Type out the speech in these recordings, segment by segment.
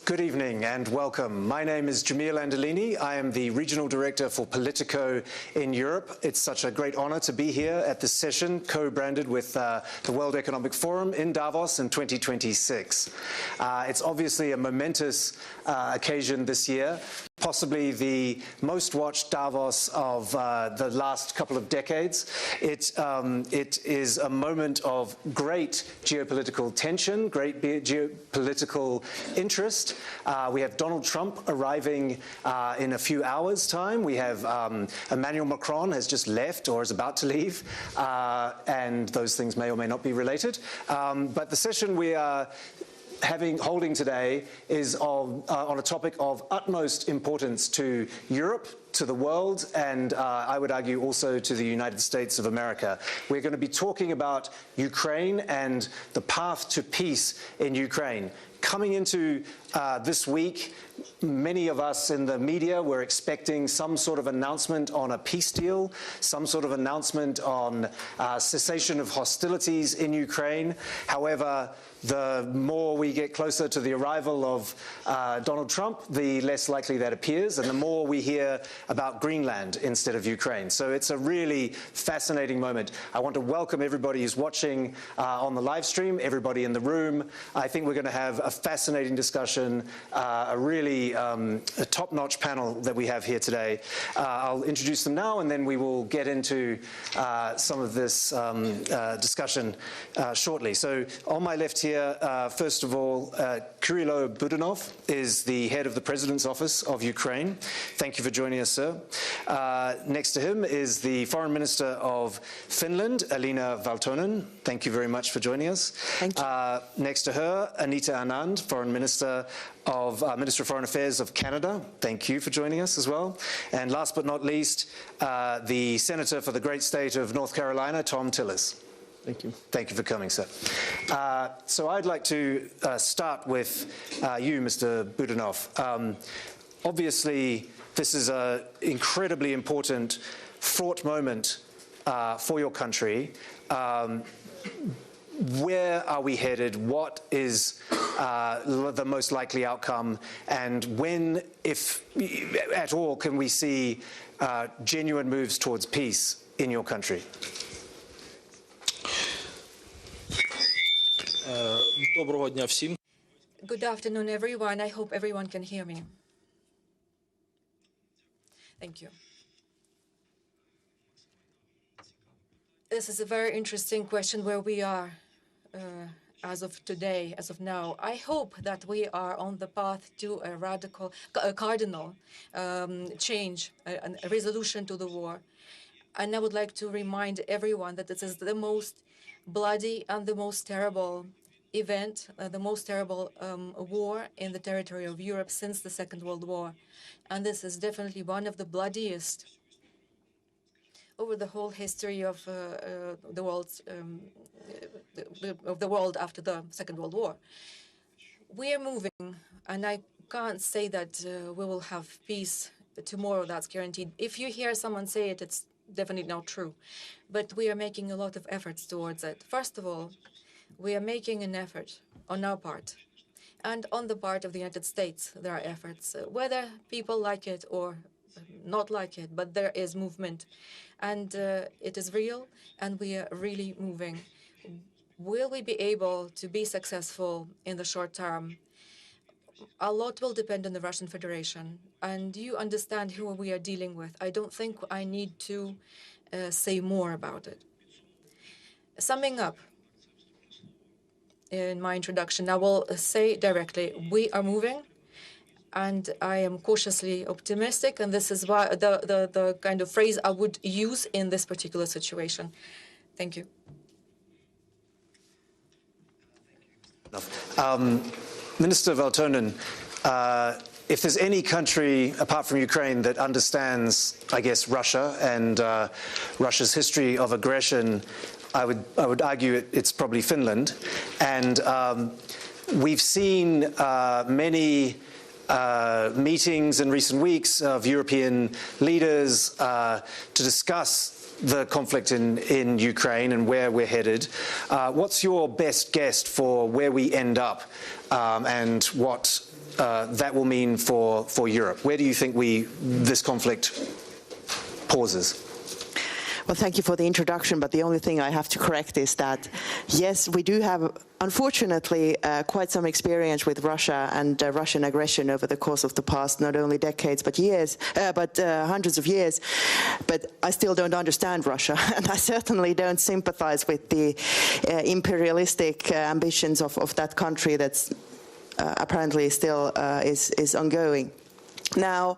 Good evening and welcome. My name is Jean-Noel and Elina. I am the Regional Director for Politico in Europe. It's such a great honor to be here at this session, co-branded with the World Economic Forum in Davos in 2026. It's obviously a momentous occasion this year, possibly the most watched Davos of the last couple of decades. It is a moment of great geopolitical tension, great geopolitical interest. We have Donald Trump arriving in a few hours' time. We have Emmanuel Macron has just left or is about to leave, and those things may or may not be related. But the session we are holding today is on a topic of utmost importance to Europe, to the world, and I would argue also to the United States of America. We're going to be talking about Ukraine and the path to peace in Ukraine. Coming into this week, many of us in the media were expecting some sort of announcement on a peace deal, some sort of announcement on cessation of hostilities in Ukraine. However, the more we get closer to the arrival of Donald Trump, the less likely that appears, and the more we hear about Greenland instead of Ukraine. So it's a really fascinating moment. I want to welcome everybody who's watching on the live stream, everybody in the room. I think we're going to have a fascinating discussion, a really top-notch panel that we have here today. I'll introduce them now, and then we will get into some of this discussion shortly. So on my left here, first of all, Kyrylo Budanov is the head of the President's Office of Ukraine. Thank you for joining us, sir. Next to him is the Foreign Minister of Finland, Elina Valtonen. Thank you very much for joining us. Thank you. Next to her, Anita Anand, Foreign Minister of Foreign Affairs of Canada. Thank you for joining us as well. And last but not least, the Senator for the great state of North Carolina, Tom Tillis. Thank you. Thank you for coming, sir. So I'd like to start with you, Mr. Budanov. Obviously, this is an incredibly important, fraught moment for your country. Where are we headed? What is the most likely outcome? And when, if at all, can we see genuine moves towards peace in your country? Доброго дня всім. Good afternoon, everyone. I hope everyone can hear me. Thank you. This is a very interesting question where we are as of today, as of now. I hope that we are on the path to a radical, cardinal change, a resolution to the war. And I would like to remind everyone that this is the most bloody and the most terrible event, the most terrible war in the territory of Europe since the Second World War. And this is definitely one of the bloodiest over the whole history of the world after the Second World War. We are moving, and I can't say that we will have peace tomorrow, that's guaranteed. If you hear someone say it, it's definitely not true. But we are making a lot of efforts towards it. First of all, we are making an effort on our part. And on the part of the United States, there are efforts, whether people like it or not like it, but there is movement. And it is real, and we are really moving. Will we be able to be successful in the short term? A lot will depend on the Russian Federation. And you understand who we are dealing with. I don't think I need to say more about it. Summing up in my introduction, I will say directly, we are moving, and I am cautiously optimistic, and this is why the kind of phrase I would use in this particular situation. Thank you. Minister Valtonen, if there's any country, apart from Ukraine, that understands, I guess, Russia and Russia's history of aggression, I would argue it's probably Finland. And we've seen many meetings in recent weeks of European leaders to discuss the conflict in Ukraine and where we're headed, what's your best guess for where we end up and what that will mean for Europe? Where do you think this conflict pauses? Well, thank you for the introduction, but the only thing I have to correct is that, yes, we do have, unfortunately, quite some experience with Russia and Russian aggression over the course of the past, not only decades, but years, hundreds of years. But I still don't understand Russia, and I certainly don't sympathize with the imperialistic ambitions of that country that's apparently still is ongoing. Now,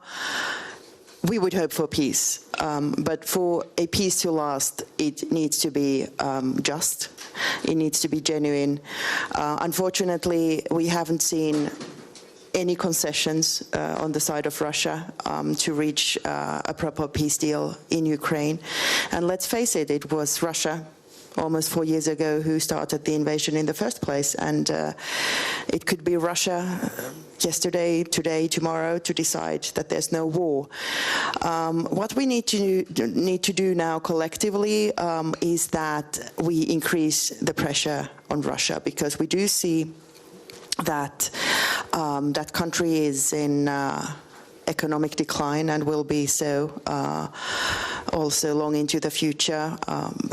we would hope for peace, but for a peace to last, it needs to be just, it needs to be genuine. Unfortunately, we haven't seen any concessions on the side of Russia to reach a proper peace deal in Ukraine. And let's face it, it was Russia almost 4 years ago who started the invasion in the first place, and it could be Russia yesterday, today, tomorrow to decide that there's no war. What we need to do now collectively is that we increase the pressure on Russia, because we do see that that country is in economic decline and will be so also long into the future.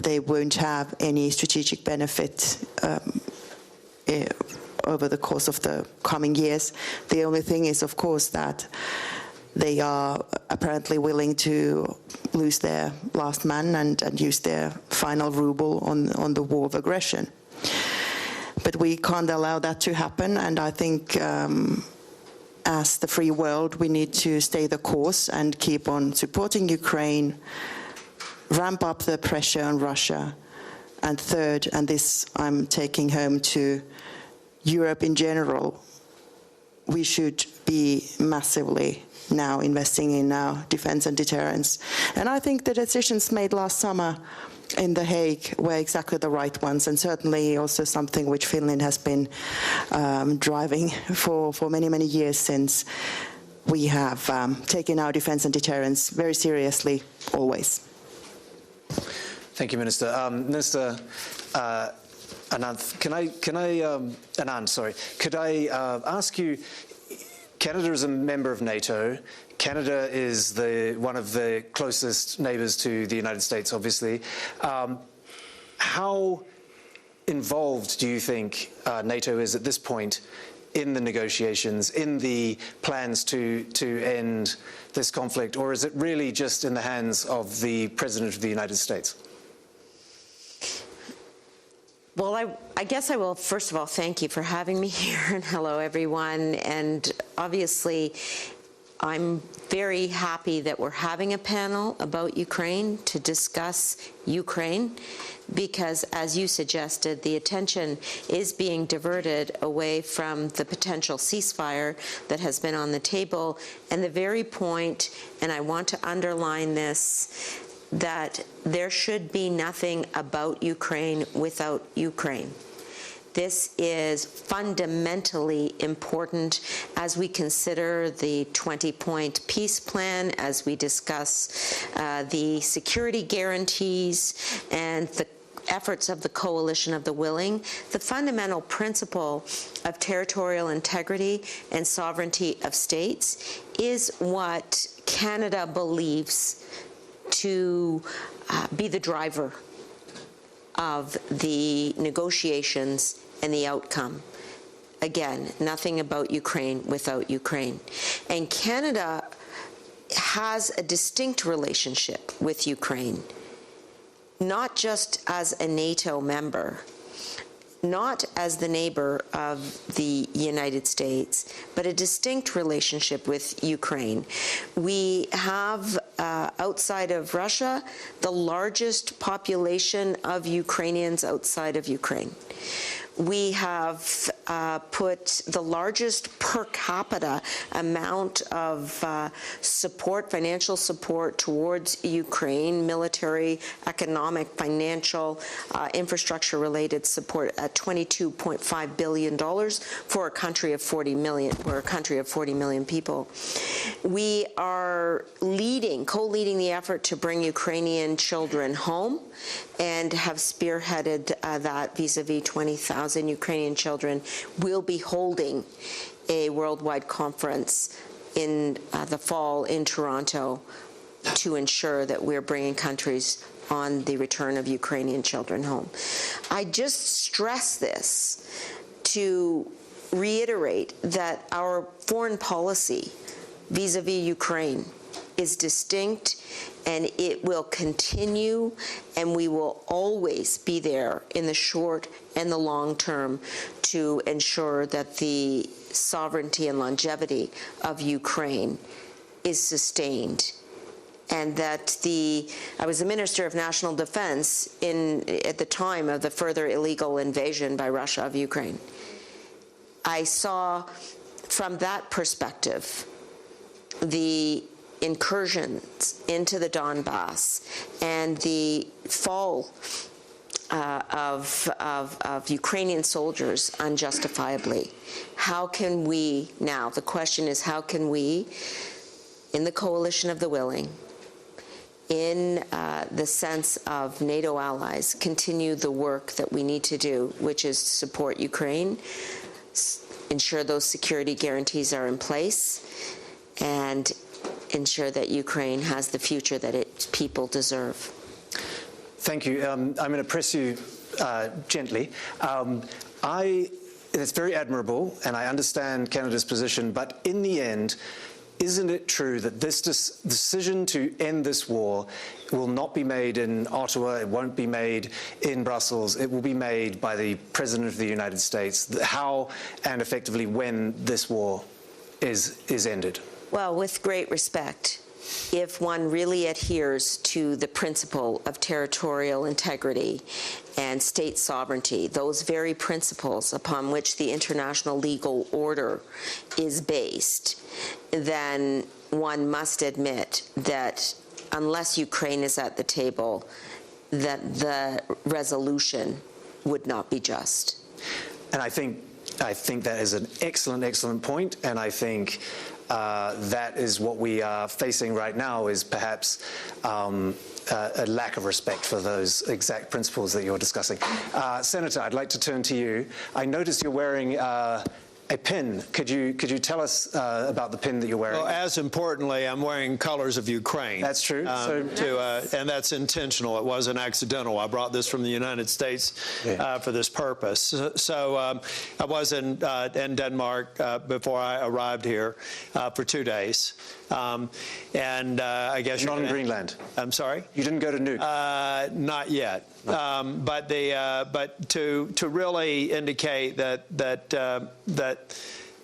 They won't have any strategic benefit over the course of the coming years. The only thing is, of course, that they are apparently willing to lose their last man and use their final ruble on the war of aggression. But we can't allow that to happen, and I think as the free world, we need to stay the course and keep on supporting Ukraine, ramp up the pressure on Russia, and third, and this I'm taking home to Europe in general, we should be massively now investing in our defense and deterrence. And I think the decisions made last summer in The Hague were exactly the right ones, and certainly also something which Finland has been driving for many, many years, since we have taken our defense and deterrence very seriously, always. Thank you, Minister. Minister Anand, could I ask you, Canada is a member of NATO. Canada is one of the closest neighbors to the United States, obviously. How involved do you think NATO is at this point in the negotiations, in the plans to end this conflict, or is it really just in the hands of the President of the United States? Well, I guess I will, first of all, thank you for having me here, and hello, everyone. And obviously, I'm very happy that we're having a panel about Ukraine to discuss Ukraine, because, as you suggested, the attention is being diverted away from the potential ceasefire that has been on the table, and the very point, and I want to underline this, that there should be nothing about Ukraine without Ukraine. This is fundamentally important as we consider the 20-point peace plan, as we discuss the security guarantees and the efforts of the coalition of the willing. The fundamental principle of territorial integrity and sovereignty of states is what Canada believes to be the driver of the negotiations and the outcome. Again, nothing about Ukraine without Ukraine. And Canada has a distinct relationship with Ukraine, not just as a NATO member, not as the neighbor of the United States, but a distinct relationship with Ukraine. We have, outside of Russia, the largest population of Ukrainians outside of Ukraine. We have put the largest per capita amount of support, financial support towards Ukraine, military, economic, financial, infrastructure-related support at $22.5 billion for a country of 40 million. We're a country of 40 million people. We are co-leading the effort to bring Ukrainian children home and have spearheaded that vis-a-vis 20,000 Ukrainian children. We'll be holding a worldwide conference in the fall in Toronto to ensure that we're bringing countries on the return of Ukrainian children home. I just stress this to reiterate that our foreign policy vis-a-vis Ukraine is distinct, and it will continue, and we will always be there in the short and the long term to ensure that the sovereignty and longevity of Ukraine is sustained. And that I was the Minister of National Defense at the time of the further illegal invasion by Russia of Ukraine. I saw from that perspective the incursions into the Donbass and the fall of Ukrainian soldiers unjustifiably. How can we now, the question is, how can we, in the coalition of the willing, in the sense of NATO allies, continue the work that we need to do, which is support Ukraine, ensure those security guarantees are in place, and ensure that Ukraine has the future that its people deserve. Thank you. I'm going to press you gently. It's very admirable, and I understand Canada's position, but in the end, isn't it true that this decision to end this war will not be made in Ottawa, it won't be made in Brussels, it will be made by the President of the United States, how and effectively when this war is ended? Well, with great respect, if one really adheres to the principle of territorial integrity and state sovereignty, those very principles upon which the international legal order is based, then one must admit that unless Ukraine is at the table, that the resolution would not be just. And I think that is an excellent point, and I think that is what we are facing right now, is perhaps a lack of respect for those exact principles that you're discussing. Senator, I'd like to turn to you. I noticed you're wearing a pin. Could you tell us about the pin that you're wearing? Well, as importantly, I'm wearing colors of Ukraine. That's true. And that's intentional. It wasn't accidental. I brought this from the United States for this purpose. So I was in Denmark before I arrived here for 2 days. And I guess you're not in Greenland. I'm sorry? You didn't go to Nuuk? Not yet. No. But to really indicate that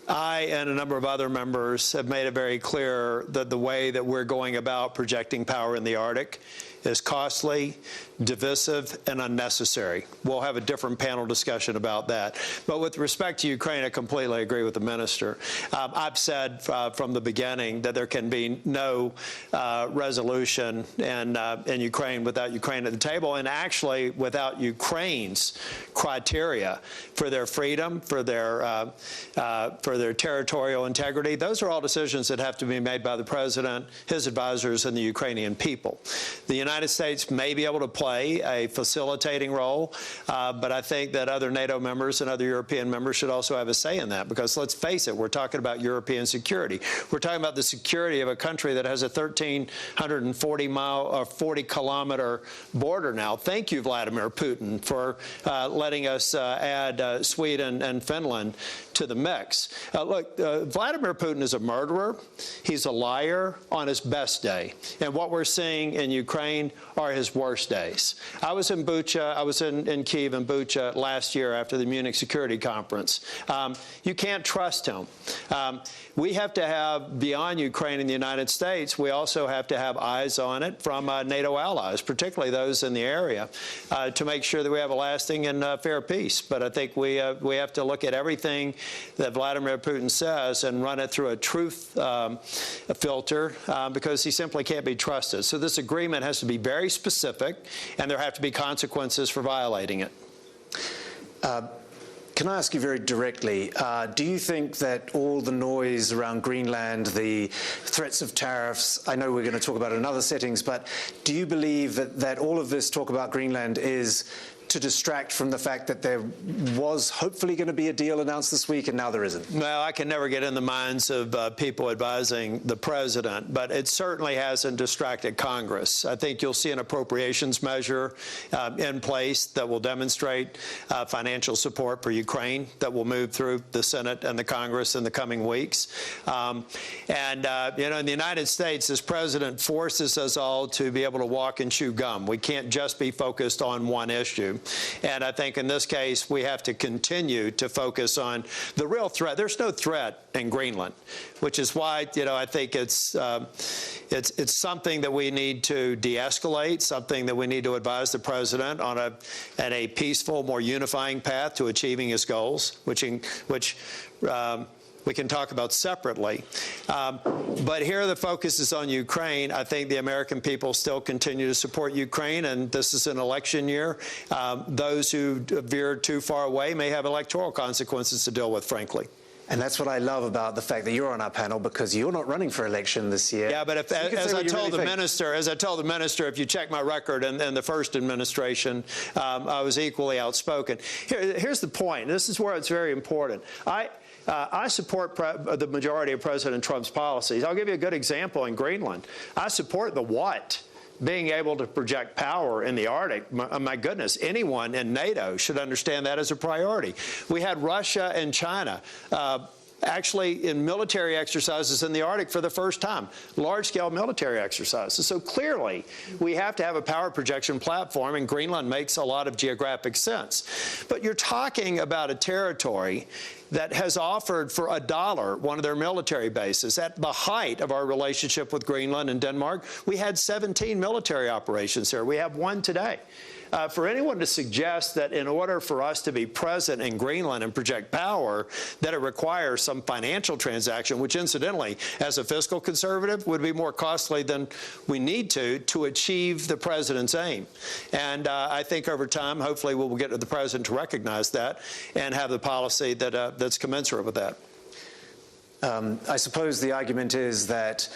I and a number of other members have made it very clear that the way that we're going about projecting power in the Arctic is costly, divisive, and unnecessary. We'll have a different panel discussion about that. But with respect to Ukraine, I completely agree with the minister. I've said from the beginning that there can be no resolution in Ukraine without Ukraine at the table, and actually without Ukraine's criteria for their freedom, for their territorial integrity. Those are all decisions that have to be made by the president, his advisors, and the Ukrainian people. The United States may be able to play a facilitating role, but I think that other NATO members and other European members should also have a say in that, because let's face it, we're talking about European security. We're talking about the security of a country that has a 1,340-mile or 40-kilometer border now. Thank you, Vladimir Putin, for letting us add Sweden and Finland to the mix. Look, Vladimir Putin is a murderer. He's a liar on his best day. And what we're seeing in Ukraine Ukraine are his worst days. I was in Bucha, I was in Kyiv and Bucha last year after the Munich Security Conference. You can't trust him. We have to have, beyond Ukraine and the United States, we also have to have eyes on it from NATO allies, particularly those in the area, to make sure that we have a lasting and fair peace. But I think we have to look at everything that Vladimir Putin says and run it through a truth filter, because he simply can't be trusted. So this agreement has to be very specific, and there have to be consequences for violating it. Can I ask you very directly, do you think that all the noise around Greenland, the threats of tariffs, I know we're going to talk about it in other settings, but do you believe that all of this talk about Greenland is to distract from the fact that there was hopefully going to be a deal announced this week and now there isn't? Well, I can never get in the minds of people advising the president, but it certainly hasn't distracted Congress. I think you'll see an appropriations measure in place that will demonstrate financial support for Ukraine that will move through the Senate and the Congress in the coming weeks. You know, in the United States, this president forces us all to be able to walk and chew gum. We can't just be focused on one issue. And I think in this case, we have to continue to focus on the real threat. There's no threat in Greenland, which is why, you know, I think it's something that we need to de-escalate, something that we need to advise the president on a peaceful, more unifying path to achieving his goals, which we can talk about separately. But here the focus is on Ukraine. I think the American people still continue to support Ukraine, and this is an election year. Those who veered too far away may have electoral consequences to deal with, frankly. And that's what I love about the fact that you're on our panel, because you're not running for election this year. Yeah, but as I told the minister, if you check my record in the first administration, I was equally outspoken. Here's the point. This is where it's very important. I support the majority of President Trump's policies. I'll give you a good example in Greenland. I support the what? Being able to project power in the Arctic. My goodness, anyone in NATO should understand that as a priority. We had Russia and China actually in military exercises in the Arctic for the first time, large-scale military exercises. So clearly, we have to have a power projection platform, and Greenland makes a lot of geographic sense. But you're talking about a territory that has offered for $1 one of their military bases. At the height of our relationship with Greenland and Denmark, we had 17 military operations there. We have one today. For anyone to suggest that in order for us to be present in Greenland and project power, that it requires some financial transaction, which incidentally, as a fiscal conservative, would be more costly than we need to achieve the president's aim. And I think over time, hopefully, we'll get the president to recognize that and have the policy that that's commensurate with that. I suppose the argument is that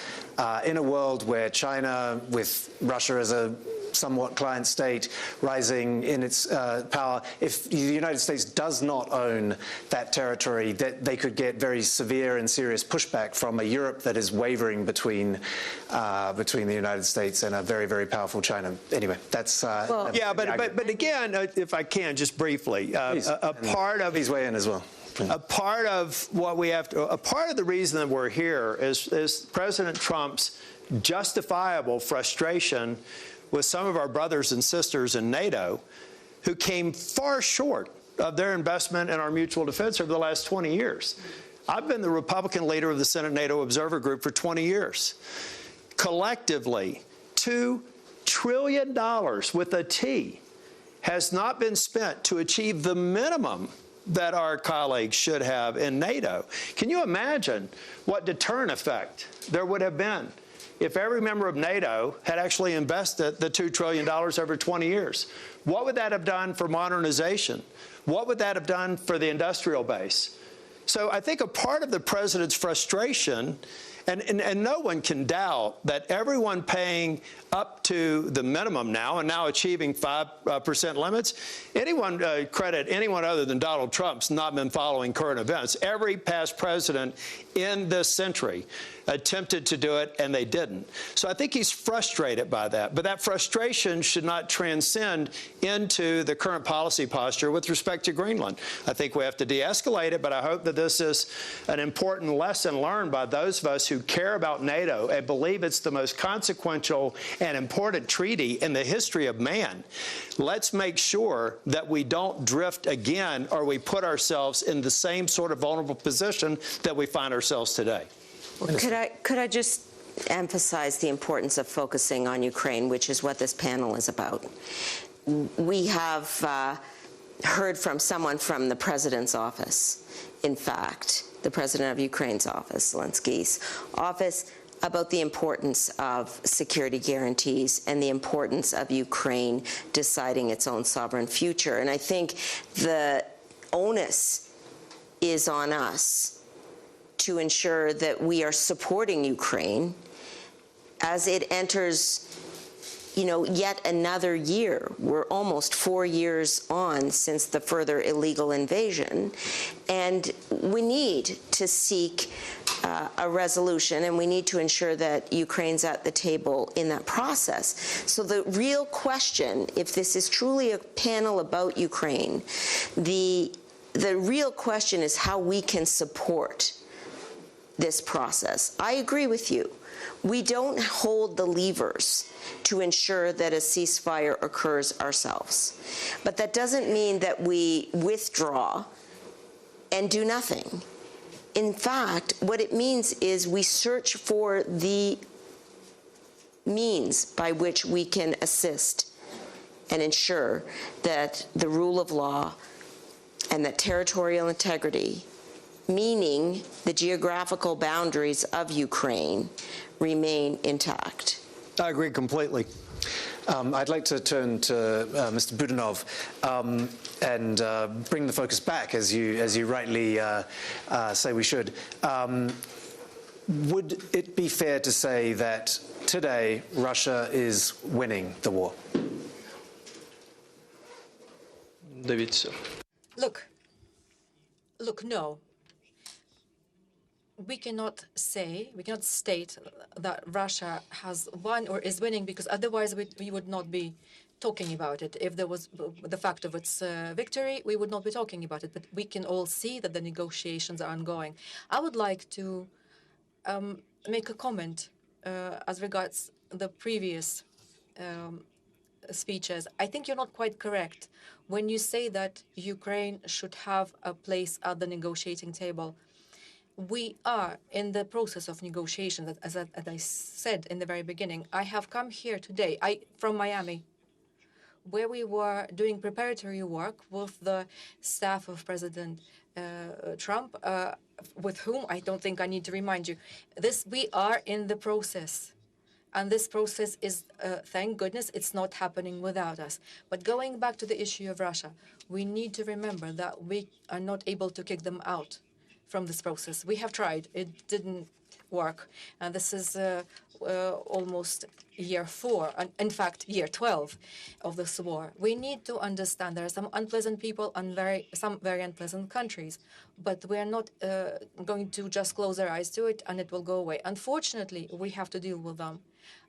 in a world where China, with Russia as a somewhat client state rising in its power, if the United States does not own that territory, that they could get very severe and serious pushback from a Europe that is wavering between the United States and a very, very powerful China. Anyway, that's yeah, but again, if I can, just briefly, please weigh in as well. A part of what we have to, a part of the reason that we're here is President Trump's justifiable frustration with some of our brothers and sisters in NATO who came far short of their investment in our mutual defense over the last 20 years. I've been the Republican leader of the Senate NATO Observer Group for 20 years. Collectively, $2 trillion with a T has not been spent to achieve the minimum that our colleagues should have in NATO. Can you imagine what deterrent effect there would have been if every member of NATO had actually invested the $2 trillion over 20 years? What would that have done for modernization? What would that have done for the industrial base? So I think a part of the president's frustration, and no one can doubt that everyone paying up to the minimum now and now achieving 5% limits, anyone credit anyone other than Donald Trump's not been following current events. Every past president in this century attempted to do it, and they didn't. So I think he's frustrated by that. But that frustration should not transcend into the current policy posture with respect to Greenland. I think we have to de-escalate it, but I hope that this is an important lesson learned by those of us who who care about NATO and believe it's the most consequential and important treaty in the history of man, let's make sure that we don't drift again or we put ourselves in the same sort of vulnerable position that we find ourselves today. Could I just emphasize the importance of focusing on Ukraine, which is what this panel is about? We have heard from someone from the president's office, in fact, the president of Ukraine's office, Zelensky's office, about the importance of security guarantees and the importance of Ukraine deciding its own sovereign future. And I think the onus is on us to ensure that we are supporting Ukraine as it enters, yet another year. We're almost 4 years on since the further illegal invasion, and we need to seek a resolution, and we need to ensure that Ukraine's at the table in that process. So the real question, if this is truly a panel about Ukraine, the real question is how we can support this process. I agree with you. We don't hold the levers to ensure that a ceasefire occurs ourselves. But that doesn't mean that we withdraw and do nothing. In fact, what it means is we search for the means by which we can assist and ensure that the rule of law and that territorial integrity, meaning the geographical boundaries of Ukraine, remain intact. I agree completely. I'd like to turn to Mr. Budanov and bring the focus back, as you rightly say we should. Would it be fair to say that today Russia is winning the war? Дивіться. Look, no. We cannot state that Russia has won or is winning, because otherwise we would not be talking about it. If there was the fact of its victory, we would not be talking about it. But we can all see that the negotiations are ongoing. I would like to make a comment as regards the previous speeches. I think you're not quite correct when you say that Ukraine should have a place at the negotiating table. We are in the process of negotiation. As I said in the very beginning, I have come here today from Miami, where we were doing preparatory work with the staff of President Trump, with whom I don't think I need to remind you. We are in the process. And this process is, thank goodness, it's not happening without us. But going back to the issue of Russia, we need to remember that we are not able to kick them out from this process. We have tried. It didn't work. And this is almost year 4, and in fact, year 12 of this war. We need to understand there are some unpleasant people and some very unpleasant countries, but we are not going to just close our eyes to it and it will go away. Unfortunately, we have to deal with them.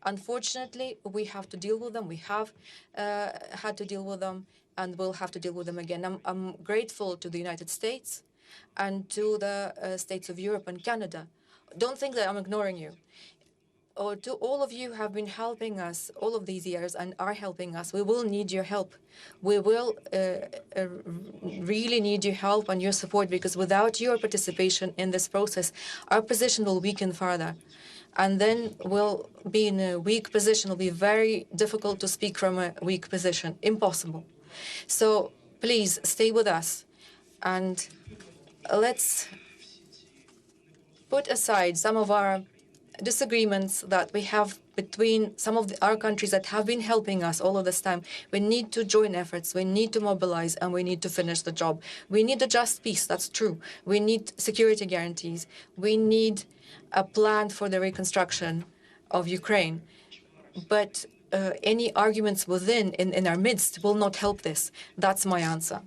Unfortunately, we have to deal with them. We have had to deal with them, and we'll have to deal with them again. I'm grateful to the United States and to the states of Europe and Canada. Don't think that I'm ignoring you. Or to all of you who have been helping us all of these years and are helping us. We will need your help. We will really need your help and your support, because without your participation in this process, our position will weaken further. And then we'll be in a weak position. It'll be very difficult to speak from a weak position. Impossible. So please stay with us. And let's put aside some of our disagreements that we have between some of our countries that have been helping us all of this time. We need to join efforts, we need to mobilize, and we need to finish the job. We need a just peace, that's true. We need security guarantees. We need a plan for the reconstruction of Ukraine. But any arguments within, in our midst, will not help this. That's my answer.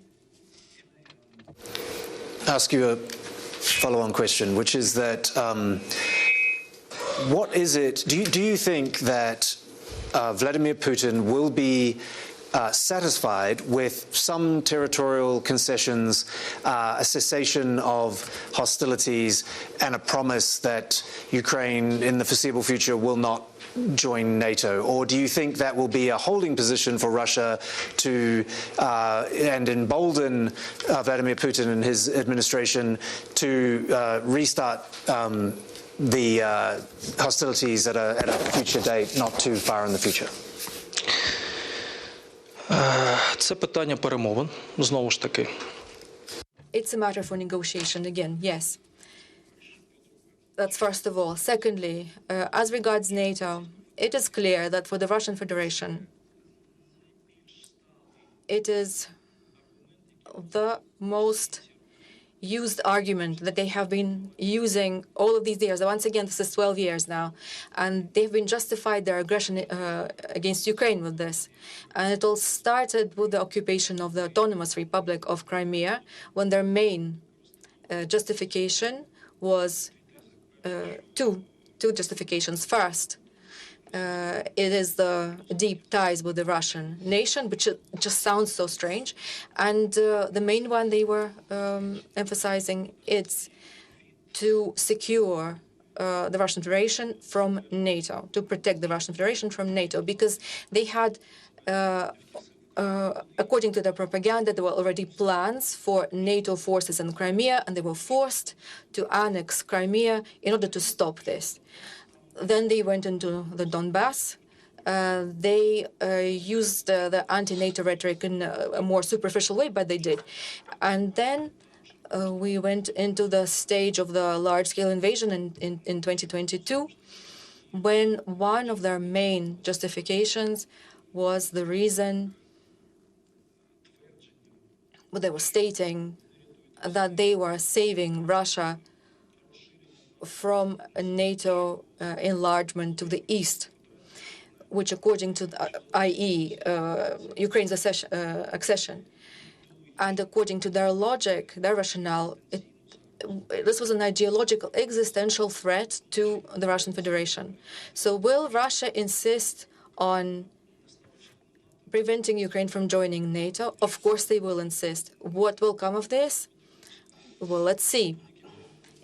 Ask you a follow-on question, which is that what is it, do you think that Vladimir Putin will be satisfied with some territorial concessions, a cessation of hostilities, and a promise that Ukraine in the foreseeable future will not join NATO? Or do you think that will be a holding position for Russia to and embolden Vladimir Putin and his administration to restart the hostilities at a future date, not too far in the future? Це питання перемовин, знову ж таки. It's a matter for negotiation again, yes. That's first of all. Secondly, as regards NATO, it is clear that for the Russian Federation, it is the most used argument that they have been using all of these years. Once again, this is 12 years now, and they've been justified their aggression against Ukraine with this. And it all started with the occupation of the Autonomous Republic of Crimea, when their main justification was two justifications. First, it is the deep ties with the Russian nation, which just sounds so strange. And the main one they were emphasizing, it's to secure the Russian Federation from NATO, to protect the Russian Federation from NATO, because they had, according to their propaganda, there were already plans for NATO forces in Crimea, and they were forced to annex Crimea in order to stop this. Then they went into the Donbass. They used the anti-NATO rhetoric in a more superficial way, but they did. And then we went into the stage of the large-scale invasion in 2022, when one of their main justifications was the reason, they were stating that they were saving Russia from a NATO enlargement to the east, which, according to i.e. Ukraine's accession, and according to their logic, their rationale, this was an ideological, existential threat to the Russian Federation. So will Russia insist on preventing Ukraine from joining NATO? Of course they will insist. What will come of this? Well, let's see.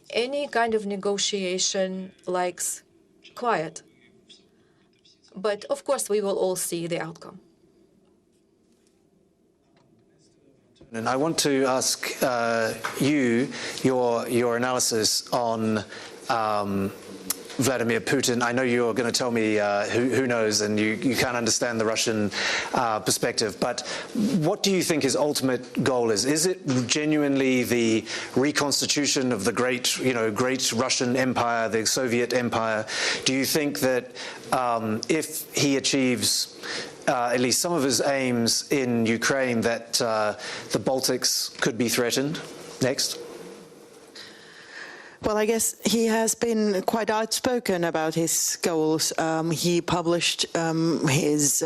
Any kind of negotiation likes quiet. But of course, we will all see the outcome. And I want to ask you your analysis on Vladimir Putin. I know you're going to tell me who knows, and you can't understand the Russian perspective, but what do you think his ultimate goal is? Is it genuinely the reconstitution of the great Russian Empire, the Soviet Empire? Do you think that if he achieves at least some of his aims in Ukraine, that the Baltics could be threatened next? Well, I guess he has been quite outspoken about his goals. He published his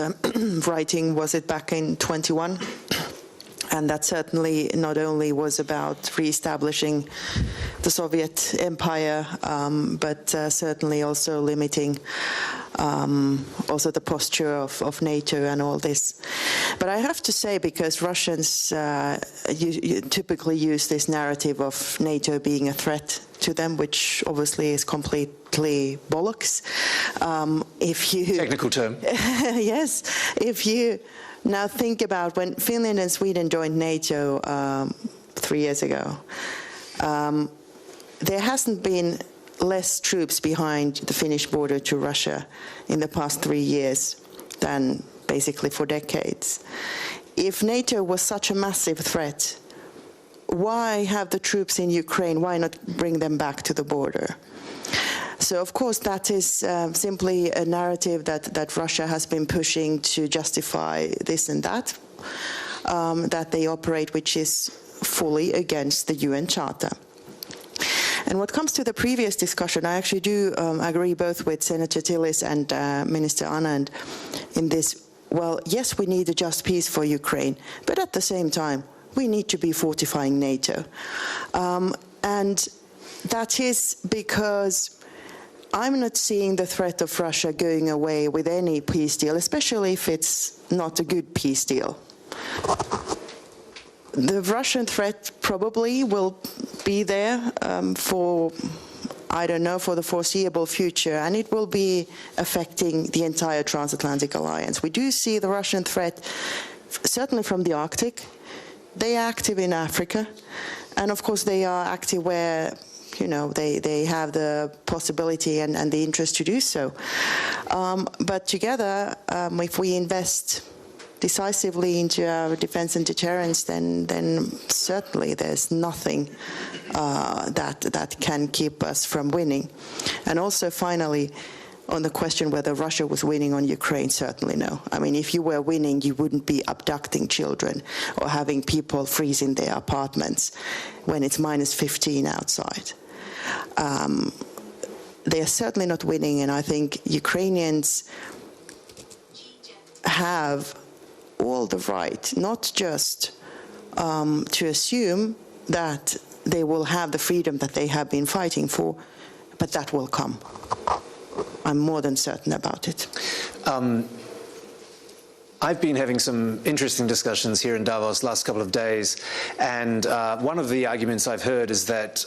writing, was it back in 21? And that certainly not only was about re-establishing the Soviet Empire, but certainly also limiting also the posture of NATO and all this. But I have to say, because Russians typically use this narrative of NATO being a threat to them, which obviously is completely bollocks. If you technical term. Yes, if you now think about when Finland and Sweden joined NATO 3 years ago, there hasn't been less troops behind the Finnish border to Russia in the past 3 years than basically for decades. If NATO was such a massive threat, why have the troops in Ukraine? Why not bring them back to the border? So, of course, that is simply a narrative that Russia has been pushing to justify this and that, that they operate, which is fully against the UN Charter. And what comes to the previous discussion, I actually do agree both with Senator Tillis and Minister Anand in this. Well, yes, we need a just peace for Ukraine, but at the same time, we need to be fortifying NATO. And that is because I'm not seeing the threat of Russia going away with any peace deal, especially if it's not a good peace deal. The Russian threat probably will be there for, I don't know, for the foreseeable future, and it will be affecting the entire transatlantic alliance. We do see the Russian threat certainly from the Arctic. They are active in Africa, and of course they are active where they have the possibility and the interest to do so. But together, if we invest decisively into our defense and deterrence, then certainly there's nothing that can keep us from winning. And also, finally, on the question whether Russia was winning on Ukraine, certainly no. I mean, if you were winning, you wouldn't be abducting children or having people freeze in their apartments when it's minus 15 outside. They are certainly not winning, and I think Ukrainians have all the right, not just to assume that they will have the freedom that they have been fighting for, but that will come. I'm more than certain about it. I've been having some interesting discussions here in Davos last couple of days, and one of the arguments I've heard is that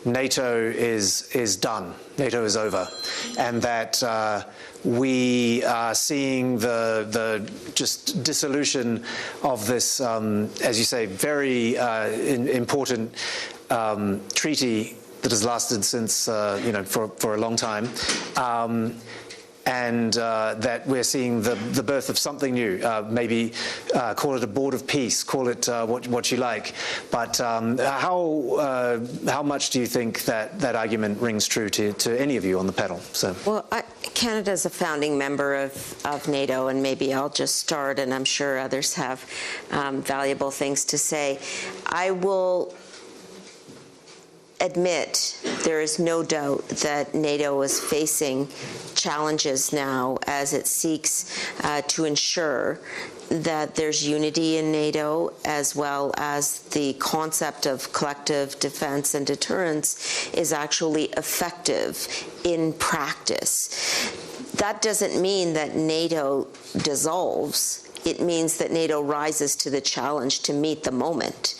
NATO is done, NATO is over, and that we are seeing the just dissolution of this, as you say, very important treaty that has lasted since for a long time. And that we're seeing the birth of something new. Maybe call it a board of peace, call it what you like. But how much do you think that argument rings true to any of you on the panel? So. Well, Canada is a founding member of NATO, and maybe I'll just start, and I'm sure others have valuable things to say. I will admit there is no doubt that NATO is facing challenges now as it seeks to ensure that there's unity in NATO, as well as the concept of collective defense and deterrence is actually effective in practice. That doesn't mean that NATO dissolves. It means that NATO rises to the challenge to meet the moment.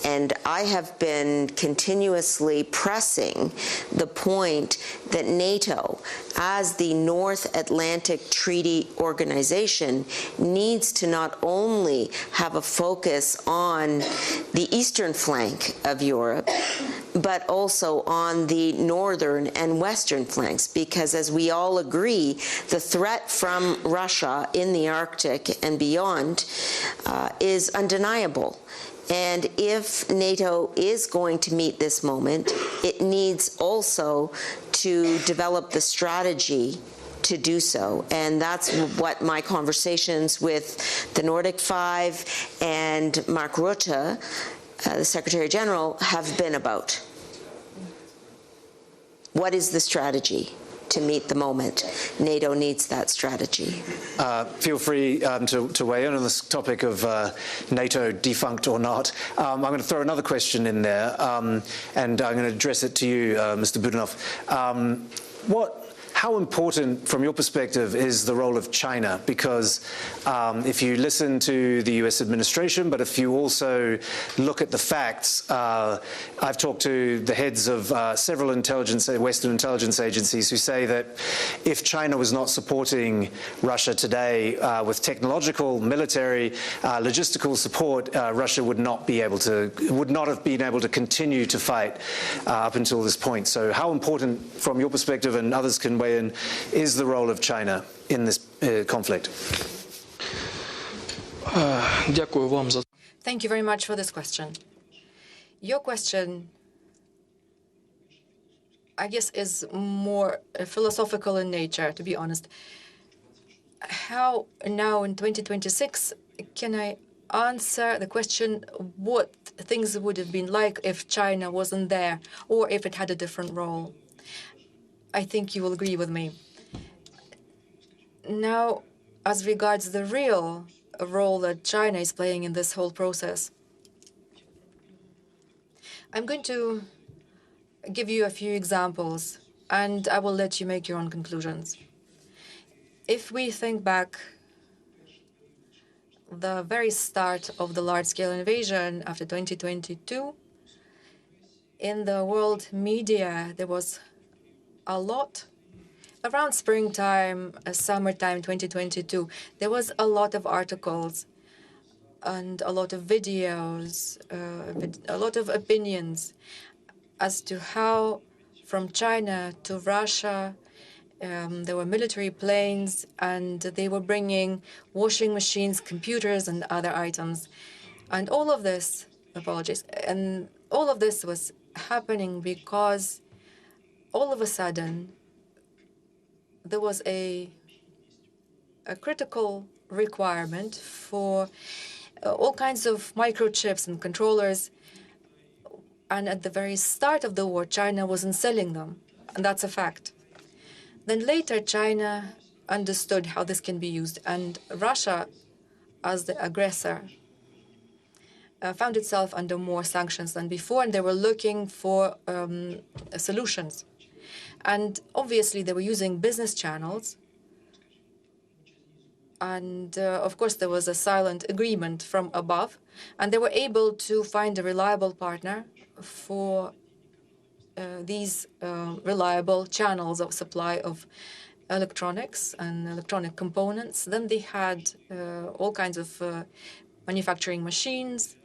And I have been continuously pressing the point that NATO, as the North Atlantic Treaty Organization, needs to not only have a focus on the eastern flank of Europe, but also on the northern and western flanks, because as we all agree, the threat from Russia in the Arctic and beyond is undeniable. And if NATO is going to meet this moment, it needs also to develop the strategy to do so. And that's what my conversations with the Nordic Five and Mark Rutte, the Secretary General, have been about. What is the strategy to meet the moment? NATO needs that strategy. Feel free to weigh in on this topic of NATO defunct or not. I'm going to throw another question in there, and I'm going to address it to you, Mr. Budanov. How important, from your perspective, is the role of China? Because if you listen to the US administration, but if you also look at the facts, I've talked to the heads of several Western intelligence agencies who say that if China was not supporting Russia today with technological, military, logistical support, Russia would not have been able to continue to fight up until this point. So how important, from your perspective, and others can weigh in, is the role of China in this conflict? Thank you very much for this question. Your question, I guess, is more philosophical in nature, to be honest. How now in 2026 can I answer the question what things would have been like if China wasn't there or if it had a different role? I think you will agree with me. Now, as regards the real role that China is playing in this whole process, I'm going to give you a few examples and I will let you make your own conclusions. If we think back the very start of the large-scale invasion after 2022, in the world media, there was a lot. Around springtime, summertime 2022, there was a lot of articles and a lot of videos, a lot of opinions as to how from China to Russia, there were military planes and they were bringing washing machines, computers, and other items. And all of this, and all of this was happening because all of a sudden there was a critical requirement for all kinds of microchips and controllers. And at the very start of the war, China wasn't selling them. And that's a fact. Then later, China understood how this can be used. And Russia, as the aggressor, found itself under more sanctions than before. And they were looking for solutions. And obviously, they were using business channels. And of course, there was a silent agreement from above. And they were able to find a reliable partner for these reliable channels of supply of electronics and electronic components. Then they had all kinds of manufacturing machines,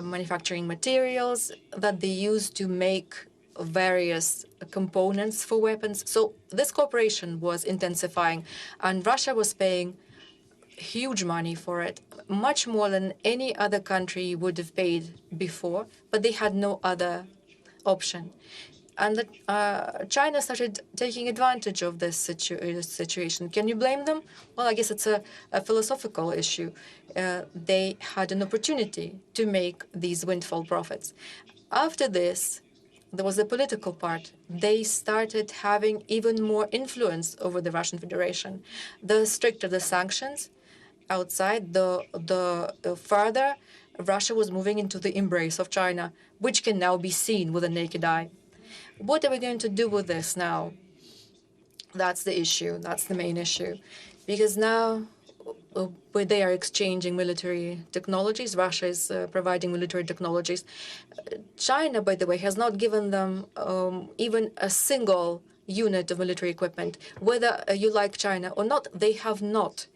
manufacturing materials that they used to make various components for weapons. So this cooperation was intensifying, and Russia was paying huge money for it, much more than any other country would have paid before, but they had no other option. And China started taking advantage of this situation. Can you blame them? Well, I guess it's a philosophical issue. They had an opportunity to make these windfall profits. After this, there was the political part. They started having even more influence over the Russian Federation. The stricter the sanctions outside, the further Russia was moving into the embrace of China, which can now be seen with the naked eye. What are we going to do with this now? That's the issue. That's the main issue. Because now where they are exchanging military technologies, Russia is providing military technologies. China, by the way, has not given them even a single unit of military equipment. Whether you like China or not, they have not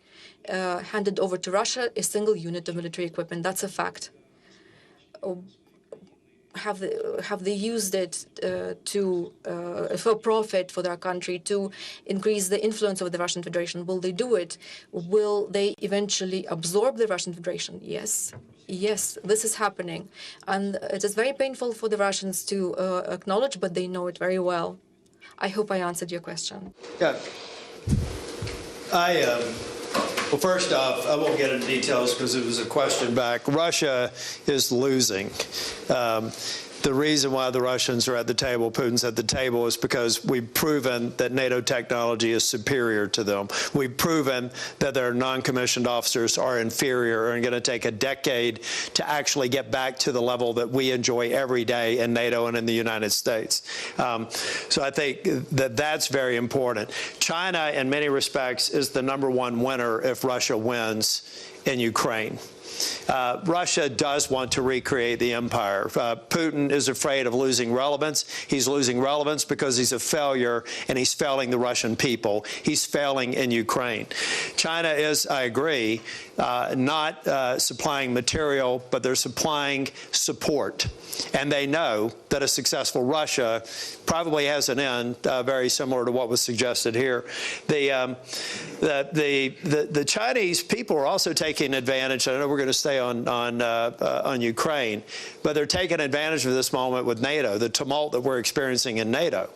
handed over to Russia a single unit of military equipment. That's a fact. Have they used it for profit for their country, to increase the influence of the Russian Federation? Will they do it? Will they eventually absorb the Russian Federation? Yes. Yes, this is happening. And it is very painful for the Russians to acknowledge, but they know it very well. I hope I answered your question. Yeah. Well, first off, I won't get into details because it was a question back. Russia is losing. The reason why the Russians are at the table, Putin's at the table, is because we've proven that NATO technology is superior to them. We've proven that their non-commissioned officers are inferior and going to take a decade to actually get back to the level that we enjoy every day in NATO and in the United States. So I think that that's very important. China, in many respects, is the #1 winner if Russia wins in Ukraine. Russia does want to recreate the empire. Putin is afraid of losing relevance. He's losing relevance because he's a failure, and he's failing the Russian people. He's failing in Ukraine. China is, I agree, not supplying material, but they're supplying support. And they know that a successful Russia probably has an end very similar to what was suggested here. The Chinese people are also taking advantage. I know we're going to stay on Ukraine, but they're taking advantage of this moment with NATO, the tumult that we're experiencing in NATO.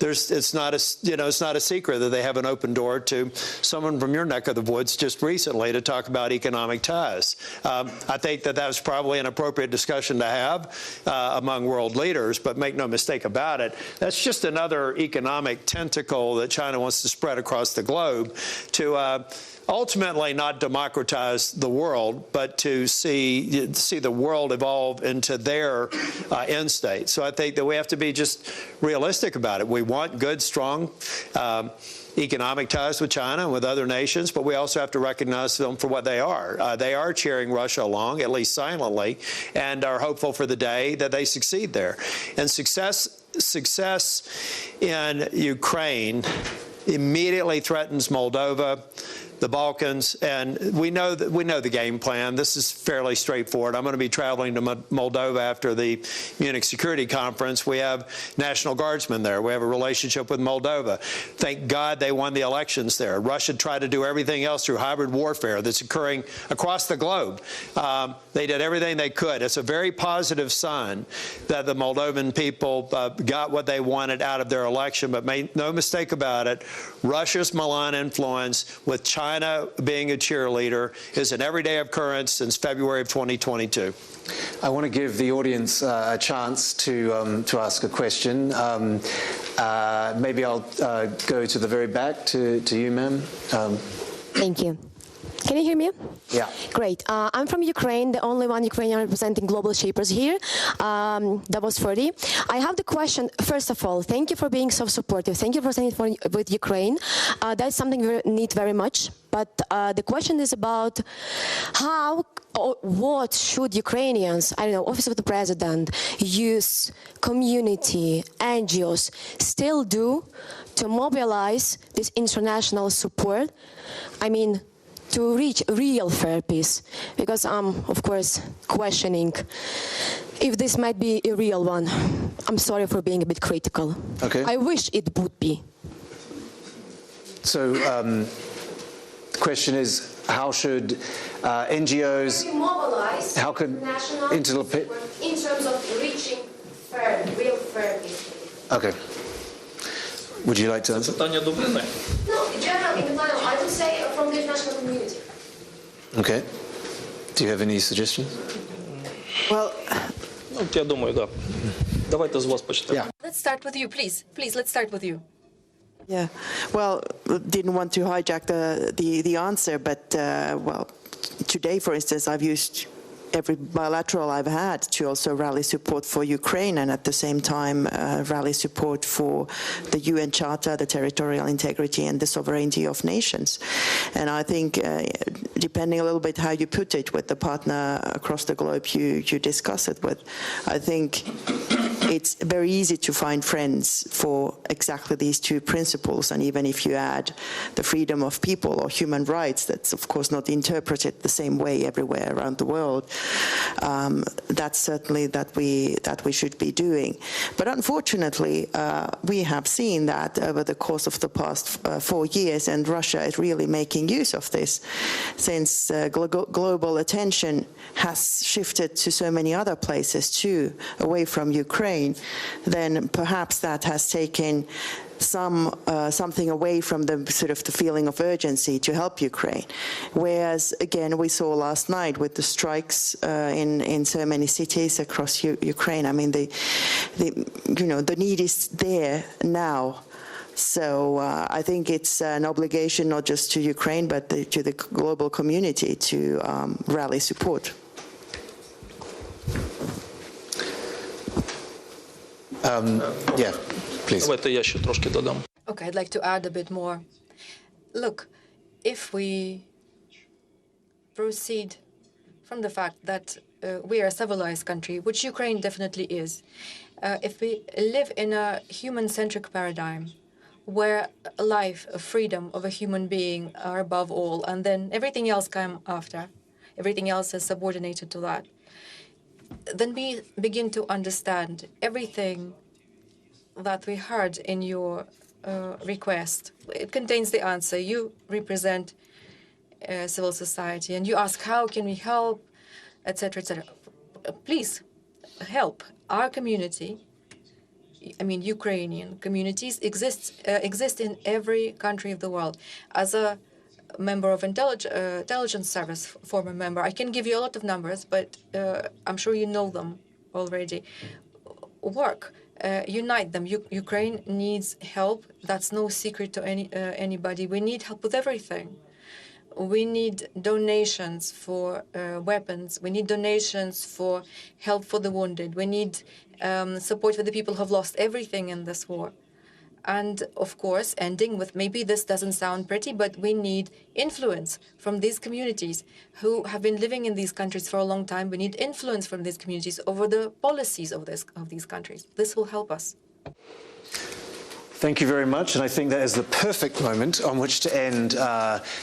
It's not a secret that they have an open door to someone from your neck of the woods just recently to talk about economic ties. I think that was probably an appropriate discussion to have among world leaders, but make no mistake about it, that's just another economic tentacle that China wants to spread across the globe to ultimately not democratize the world, world, but to see the world evolve into their end state. So I think that we have to be just realistic about it. We want good, strong economic ties with China and with other nations, but we also have to recognize them for what they are. They are cheering Russia along, at least silently, and are hopeful for the day that they succeed there. And success in Ukraine immediately threatens Moldova, the Balkans, and we know the game plan. This is fairly straightforward. I'm going to be traveling to Moldova after the Munich Security Conference. We have National Guardsmen there. We have a relationship with Moldova. Thank God they won the elections there. Russia tried to do everything else through hybrid warfare that's occurring across the globe. They did everything they could. It's a very positive sign that the Moldovan people got what they wanted out of their election, but make no mistake about it, Russia's malign influence with China being a cheerleader is an everyday occurrence since February of 2022. I want to give the audience a chance to ask a question. Maybe I'll go to the very back to you, ma'am. Thank you. Can you hear me? Yeah. Great. I'm from Ukraine, the only one Ukrainian representing global shapers here, Davos 40. I have the question, first of all, thank you for being so supportive. Thank you for standing with Ukraine. That's something we need very much. But the question is about how or what should Ukrainians, I don't know, Office of the President, youth, community, NGOs still do to mobilize this international support? I mean, to reach real fair peace, because I'm, of course, questioning if this might be a real one. I'm sorry for being a bit critical. Okay. I wish it would be. So the question is, how should NGOs... mobilize how could national in terms of reaching real fair peace? Okay. Would you like to answer? Питання до мене. No, in general, in the final, I would say from the international community. Okay. Do you have any suggestions? Well, Я думаю, так. Давайте з вас почнемо. Yeah. Let's start with you, please. Please, let's start with you. yeah. Well, didn't want to hijack the answer, but well, today, for instance, I've used every bilateral I've had to also rally support for Ukraine and at the same time rally support for the UN Charter, the territorial integrity and the sovereignty of nations. And I think depending a little bit how you put it with the partner across the globe you discuss it with, I think it's very easy to find friends for exactly these two principles. And even if you add the freedom of people or human rights, that's of course not interpreted the same way everywhere around the world. That's certainly that we should be doing. But unfortunately, we have seen that over the course of the past 4 years, and Russia is really making use of this, since global attention has shifted to so many other places too, away from Ukraine, then perhaps that has taken something away from the sort of the feeling of urgency to help Ukraine. Whereas, again, we saw last night with the strikes in so many cities across Ukraine. I mean, the need is there now. So I think it's an obligation not just to Ukraine, but to the global community to rally support. Yeah, please. Давайте я ще трошки додам. Okay, I'd like to add a bit more. Look, if we proceed from the fact that we are a civilized country, which Ukraine definitely is, if we live in a human-centric paradigm where life, freedom of a human being are above all, and then everything else comes after, everything else is subordinated to that, then we begin to understand everything that we heard in your request. It contains the answer. You represent civil society, and you ask, how can we help, etc., etc. Please help our community. I mean, Ukrainian communities exist in every country of the world. As a member of intelligence service, former member, I can give you a lot of numbers, but I'm sure you know them already. Work, unite them. Ukraine needs help. That's no secret to anybody. We need help with everything. We need donations for weapons. We need donations for help for the wounded. We need support for the people who have lost everything in this war. And of course, ending with, maybe this doesn't sound pretty, but we need influence from these communities who have been living in these countries for a long time. We need influence from these communities over the policies of these countries. This will help us. Thank you very much, and I think that is the perfect moment on which to end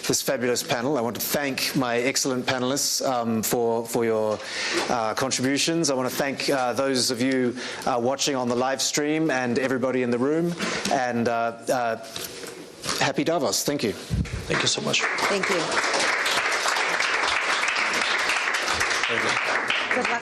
this fabulous panel. I want to thank my excellent panelists for your contributions. I want to thank those of you watching on the live stream and everybody in the room, and happy Davos. Thank you. Thank you so much. Thank you. Very good. Good luck.